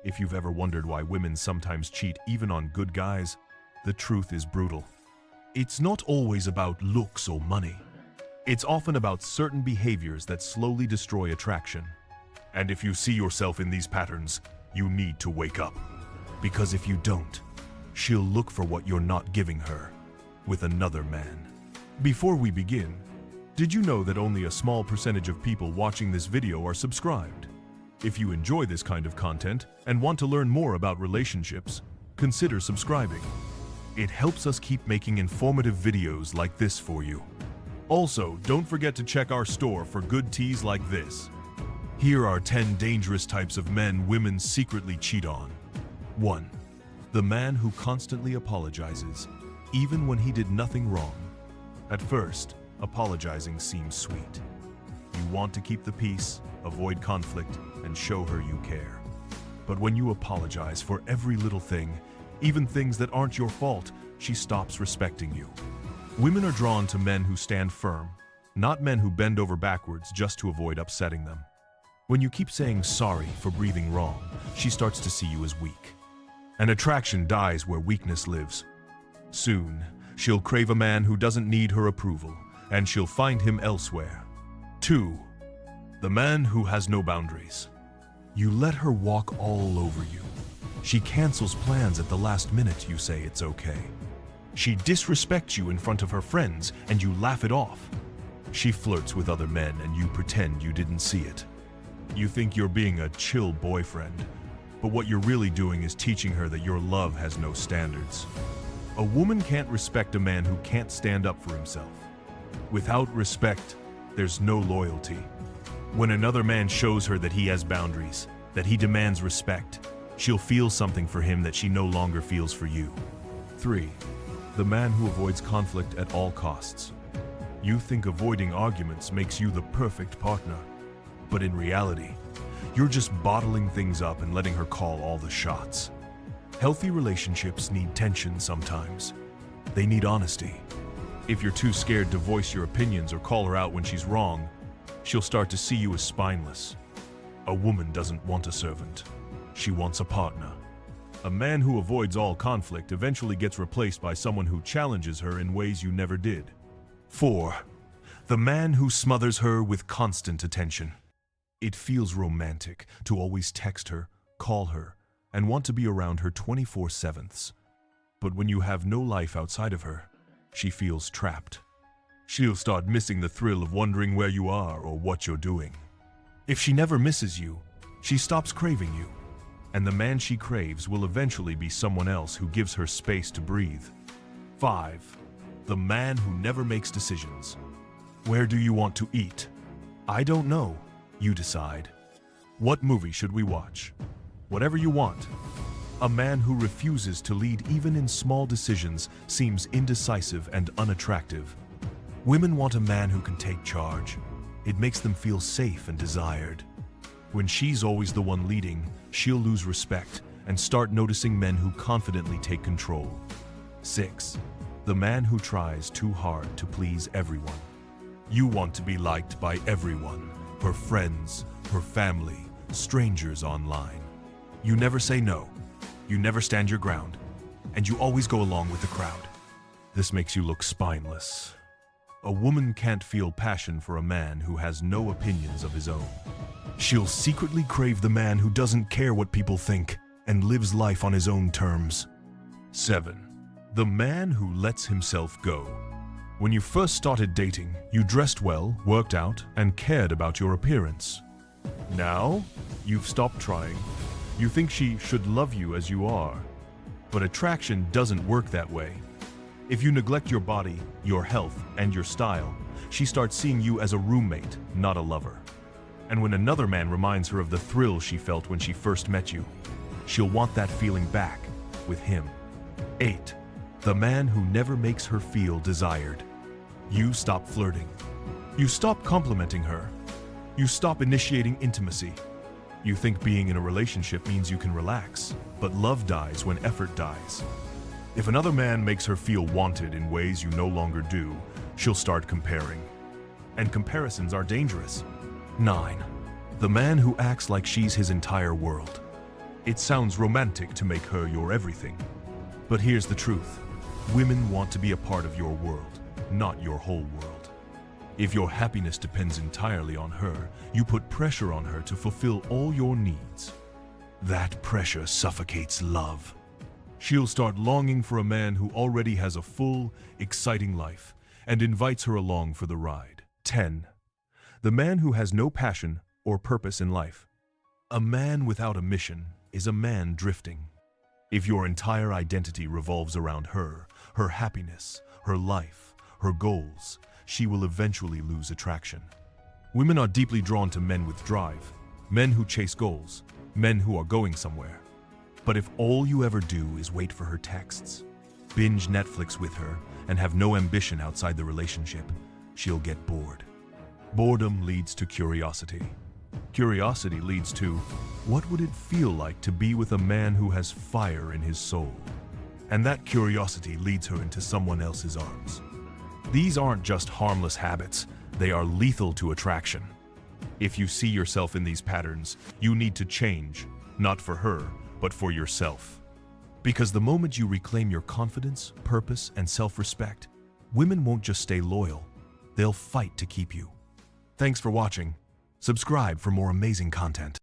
If you've ever wondered why women sometimes cheat even on good guys, the truth is brutal. It's not always about looks or money. It's often about certain behaviors that slowly destroy attraction. And if you see yourself in these patterns, you need to wake up. Because if you don't, she'll look for what you're not giving her with another man. Before we begin, did you know that only a small percentage of people watching this video are subscribed? If you enjoy this kind of content and want to learn more about relationships, consider subscribing. It helps us keep making informative videos like this for you. Also, don't forget to check our store for good teas like this. Here are 10 dangerous types of men women secretly cheat on. 1. The man who constantly apologizes, even when he did nothing wrong. At first, apologizing seems sweet. You want to keep the peace, avoid conflict, and show her you care. But when you apologize for every little thing, even things that aren't your fault, she stops respecting you. Women are drawn to men who stand firm, not men who bend over backwards just to avoid upsetting them. When you keep saying sorry for breathing wrong, she starts to see you as weak. And attraction dies where weakness lives. Soon, she'll crave a man who doesn't need her approval, and she'll find him elsewhere. 2. The man who has no boundaries. You let her walk all over you. She cancels plans at the last minute you say it's okay. She disrespects you in front of her friends and you laugh it off. She flirts with other men and you pretend you didn't see it. You think you're being a chill boyfriend, but what you're really doing is teaching her that your love has no standards. A woman can't respect a man who can't stand up for himself. Without respect, there's no loyalty. When another man shows her that he has boundaries, that he demands respect, she'll feel something for him that she no longer feels for you. 3. The man who avoids conflict at all costs. You think avoiding arguments makes you the perfect partner. But in reality, you're just bottling things up and letting her call all the shots. Healthy relationships need tension sometimes. They need honesty. If you're too scared to voice your opinions or call her out when she's wrong, she'll start to see you as spineless. A woman doesn't want a servant. She wants a partner. A man who avoids all conflict eventually gets replaced by someone who challenges her in ways you never did. 4. The man who smothers her with constant attention. It feels romantic to always text her, call her, and want to be around her 24/7. But when you have no life outside of her, she feels trapped. She'll start missing the thrill of wondering where you are or what you're doing. If she never misses you, she stops craving you. And the man she craves will eventually be someone else who gives her space to breathe. 5. The man who never makes decisions. Where do you want to eat? I don't know. You decide. What movie should we watch? Whatever you want. A man who refuses to lead even in small decisions seems indecisive and unattractive. Women want a man who can take charge. It makes them feel safe and desired. When she's always the one leading, she'll lose respect and start noticing men who confidently take control. 6. The man who tries too hard to please everyone. You want to be liked by everyone, her friends, her family, strangers online. You never say no, you never stand your ground, and you always go along with the crowd. This makes you look spineless. A woman can't feel passion for a man who has no opinions of his own. She'll secretly crave the man who doesn't care what people think and lives life on his own terms. 7. The man who lets himself go. When you first started dating, you dressed well, worked out, and cared about your appearance. Now, you've stopped trying. You think she should love you as you are. But attraction doesn't work that way. If you neglect your body, your health, and your style, she starts seeing you as a roommate, not a lover. And when another man reminds her of the thrill she felt when she first met you, she'll want that feeling back with him. 8. The man who never makes her feel desired. You stop flirting. You stop complimenting her. You stop initiating intimacy. You think being in a relationship means you can relax, but love dies when effort dies. If another man makes her feel wanted in ways you no longer do, she'll start comparing. And comparisons are dangerous. 9. The man who acts like she's his entire world. It sounds romantic to make her your everything. But here's the truth. Women want to be a part of your world, not your whole world. If your happiness depends entirely on her, you put pressure on her to fulfill all your needs. That pressure suffocates love. She'll start longing for a man who already has a full, exciting life and invites her along for the ride. 10. The man who has no passion or purpose in life. A man without a mission is a man drifting. If your entire identity revolves around her, her happiness, her life, her goals, she will eventually lose attraction. Women are deeply drawn to men with drive, men who chase goals, men who are going somewhere. But if all you ever do is wait for her texts, binge Netflix with her, and have no ambition outside the relationship, she'll get bored. Boredom leads to curiosity. Curiosity leads to, what would it feel like to be with a man who has fire in his soul? And that curiosity leads her into someone else's arms. These aren't just harmless habits, they are lethal to attraction. If you see yourself in these patterns, you need to change, not for her, but for yourself. Because the moment you reclaim your confidence, purpose, and self-respect, women won't just stay loyal, they'll fight to keep you. Thanks for watching. Subscribe for more amazing content.